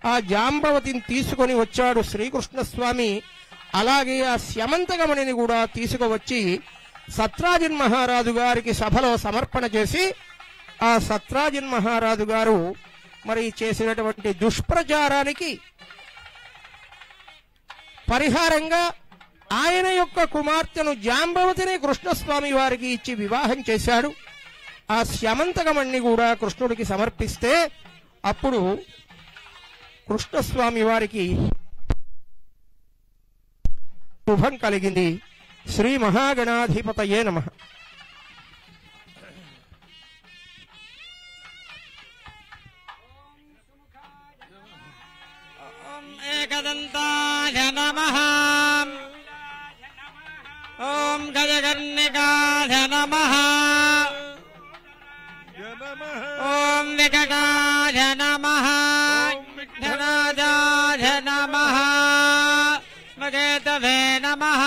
ఆ జాంబవతిని తీసుకొని వచ్చాడు శ్రీకృష్ణస్వామి. అలాగే ఆ స్యమంతకమణిని కూడా తీసుకువచ్చి సత్రాజిన్ మహారాజు గారికి సభలో సమర్పణ చేసి, ఆ సత్రాజిన్ మహారాజు గారు మరి చేసినటువంటి దుష్ప్రచారానికి పరిహారంగా ఆయన యొక్క కుమార్తెను జాంబవతిని కృష్ణస్వామి వారికి ఇచ్చి వివాహం చేశాడు. ఆ స్యమంతకమణ్ణి కూడా కృష్ణుడికి సమర్పిస్తే అప్పుడు కృష్ణస్వామి వారికి శుభం కలిగింది. శ్రీ మహాగణాధిపతయే నమః. ఏకదంతాయ నమః. ఓం గజకర్ణికాయ నమః. ఓం వికటాయ నమః. విఘ్నరాజాయ నమః. స్మగేతవే నమః.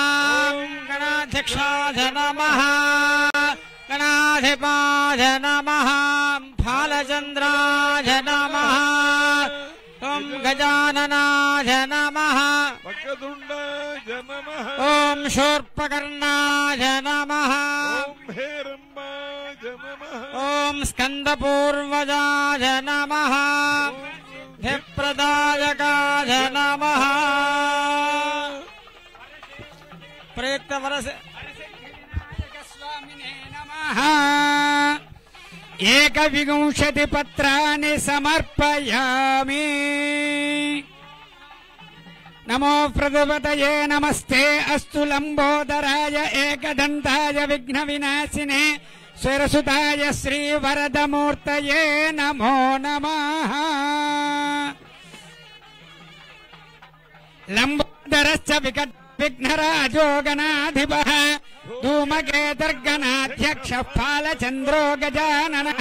గణాధ్యక్షాయ నమః. గణాధిపాయ నమః. బాలచంద్రాయ నమః. ఓం గజాననాయ నమః. వక్రతుండాయ నమః. ఓం శూర్పకర్ణాయ నమః. ఓం హేరంబాయ నమః. ఓం స్కందపూర్వజాయ నమః. ధిప్రదాయకాయ నమః. ప్రయుక్త వరసిద్ధివినాయకస్వామినే నమః. ఏకవింశతి పత్రాన్ని సమర్పయామి. నమో ప్రజపతయే నమస్తే అస్తు లంబోదరాయ ఏకదంతాయ విఘ్న వినాశినే స్వరసుతాయ శ్రీ వరదమూర్తయే నమో నమః. లంబోదరశ్చ విఘ్నరాజో గణాధిపః ధూమకేతుర్గణాధ్యక్ష బాలచంద్రో గజాననః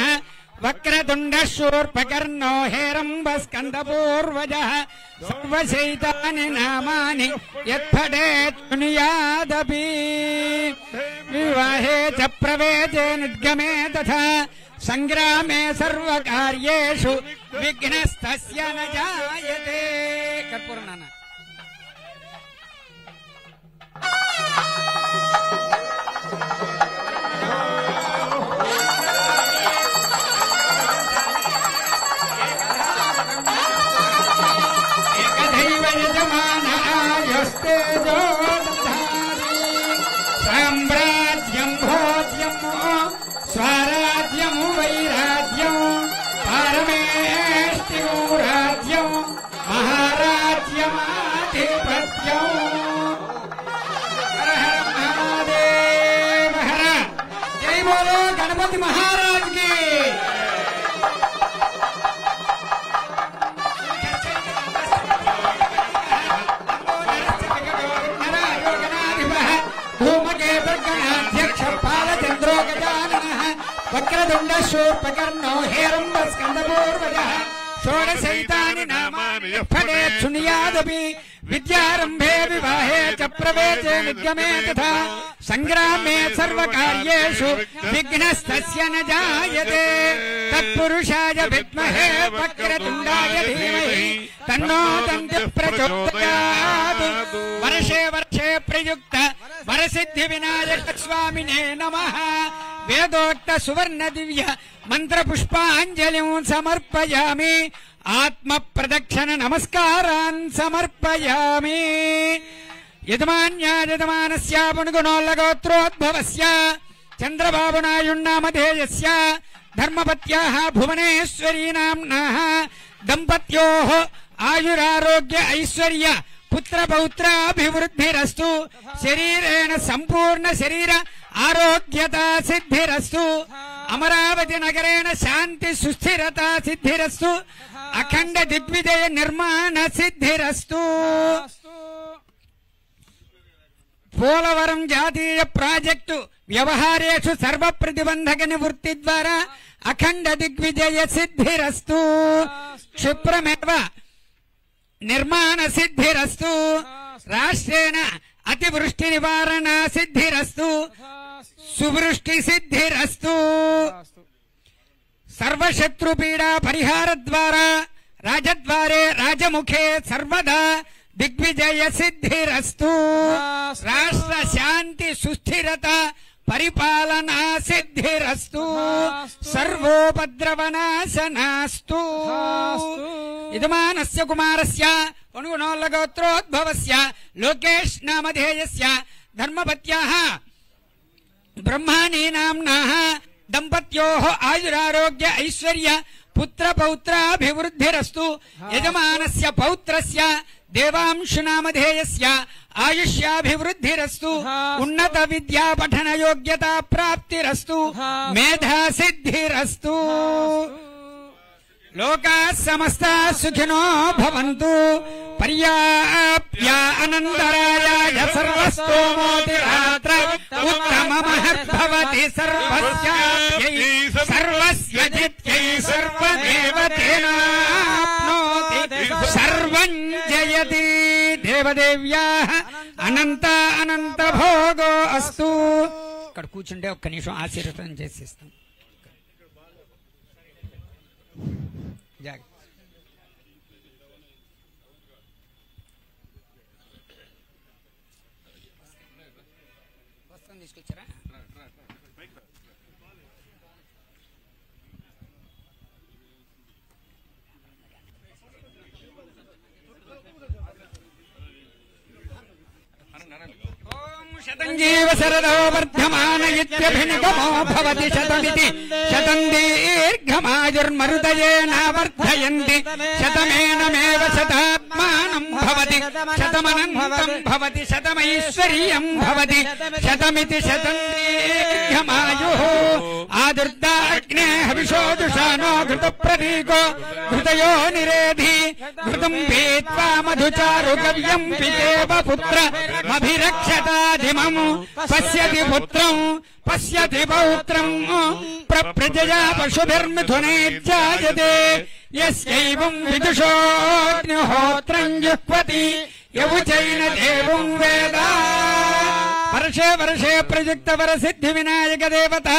వక్రతుండ శూర్పకర్ణో హేరంబస్కందపూర్వజః సర్వశైతాని నామాని యత్పఠేత్ శృణుయాదపి. వివాహే చ ప్రవేశే నిర్గమే తథా సంగ్రామే సర్వకార్యేషు విఘ్నస్తస్య న జాయతే. కర్పూరం నాన్న. ఏకదైవ యజమానాయస్తేజో దధారి. సామ్రాజ్యం భోజ్యం స్వరాజ్యం వైరాజ్యం పరమేష్టిం రాజ్యం మహారాజ్యమాధిపత్యం. హర హర మహాదేవ హర. జై బోలో గణపతి మహారాజ్ కి. ధూమకేతుర్గణాధ్యక్ష బాలచంద్రో గజాననః వక్రతుండ శూర్పకర్ణో హేరంబస్కందపూర్వజః షోడశైతాని నామాని యత్పఠేత్ శృణుయాదపి. విద్యారంభే వివాహే చ ప్రవేశే నిర్గమే తథా సంగ్రామే సర్వకార్యేషు విఘ్నస్తస్య న జాయతే. తత్పురుషాయ విద్మహే వక్రతుండాయ ధీమహి తన్నో దంతి ప్రచోదయాత్. వర్షే వర్షే ప్రయుక్త వరసిద్ధి వినాయక స్వామినే నమః. వేదోక్త సువర్ణ దివ్య మంత్ర పుష్పాంజలిం సమర్పయామి. ఆత్మ ప్రదక్షిణ నమస్కారాన్ సమర్పయామి. యజమాన్యాయజమానస్య పుణ్గుణోల్లగోత్రోద్భవస్య చంద్రబాబునాయుణ్ణామధేయస్య ధర్మపత్యాః భువనేశ్వరీ నామ్నాః దంపత్యోః ఆయురారోగ్య ఐశ్వర్య పుత్ర పౌత్రాభివృద్ధిరస్తు. శరీరేణ సంపూర్ణ శరీర ఆరోగ్యతా సిద్ధిరస్తు. అమరావతి నగరేణ శాంతి సుస్థిరతా సిద్ధిరస్తు. అఖండ దిగ్విజయ నిర్మాణ సిద్ధిరస్తు. పోలవరం జాతీయ ప్రాజెక్టు వ్యవహారేషు సర్వ ప్రతిబంధక నివృత్తి ద్వారా అఖండ దిగ్విజయ సిద్ధిరస్తు. క్షిప్రమేవ నిర్మాణ సిద్ధిరస్తు. రాష్ట్రేణ అతివృష్టి నివారణ సిద్ధిరస్తు. సువృష్టి సిద్ధిరస్తు. సర్వశత్రుపీడా పరిహార ద్వారా రాజద్వారే రాజముఖే సర్వదా దిగ్విజయ సిద్ధిరస్తు రాష్ట్ర శాంతి సుస్థిరత పరిపాలనా సిద్ధిరస్తు సర్వోపద్రవనాశనాస్తు యజమానస్య కుమారస్య పణుగుణోల్లగోత్రోద్భవస్య లోకేష్ నామధేయస్య ధర్మపత్యాః బ్రహ్మాణీ నామ్నాః దంపత్యోః ఆయురారోగ్య ఐశ్వర్య పుత్ర పౌత్రాభివృద్ధిరస్తు యజమానస్య పౌత్రస్య దేవాంశునామధేయస్య ఆయుష్యాభివృద్ధిరస్తు ఉన్నత విద్యా పఠన యోగ్యతా ప్రాప్తిరస్తు మేధా సిద్ధిరస్తు లోకాః సమస్తాః సుఖినో భవంతు పర్యాప్య అనంతరాయాయ సర్వస్తోమోతిరాత్ర ఉత్తమమహద్భవతి సర్వస్యాప్యై సర్వస్య జిత్యై సర్వదేవతేనాప్నోతి సర్వం జయతి దేవదేవ్యాః అనంత అనంత భోగో అస్తు. ఇక్కడ కూర్చుంటే ఒక్క నిమిషం ఆశీర్వదనం చేసిస్తాం. తీసుకొచ్చారా? శతంజీవ శరదో వర్ధమాన ఇత్యభినిగమో భవతి శతమితి శతం దీర్ఘమాయుర్మరుదయేనావర్ధయంతి శతమేనమేవ శతాత్మానం భవతి శతమనంతం భవతి శతమైశ్వర్యం భవతి శతమితి శతం దీర్ఘమాయుః ఆదుర్దాగ్నే హవిషోదుషానో ఘృత ప్రతీకో ఘృతయో నిరేధి ఘృతం పీత్వా మధుచారు గవ్యం పితేవ పుత్ర అభిరక్షతాధిమం పశ్యతి పుత్రం పశ్యతి పౌత్రం ప్రజయా పశుభిర్మిథునైర్జాయతే యస్యైవం విదుషోऽగ్నిహోత్రం జుహ్వతి యవుచైన దేవం వేద. వర్షే వర్షే ప్రయుక్త వరసిద్ధి వినాయక దేవత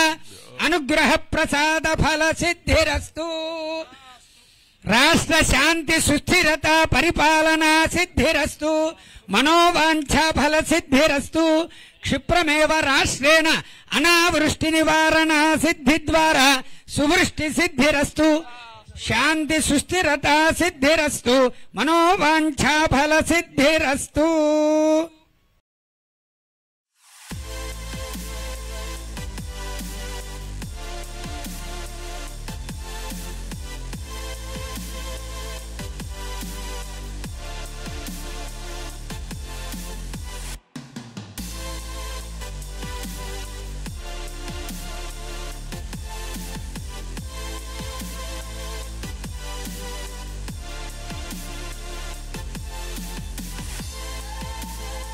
అనుగ్రహ ప్రసాద ఫల సిద్ధిరస్తు. రాష్ట్ర శాంతి సుస్థిరత పరిపాలనా సిద్ధిరస్తు. మనోవాంఛా ఫల సిద్ధిరస్తు. క్షిప్రమేవ రాష్ట్రేణ అనావృష్టి నివారణ సిద్ధి ద్వారా సువృష్టి సిద్ధిరస్తు. శాంతి సుస్థిరత సిద్ధిరస్తు. మనోవాంఛా ఫల సిద్ధిరస్తు.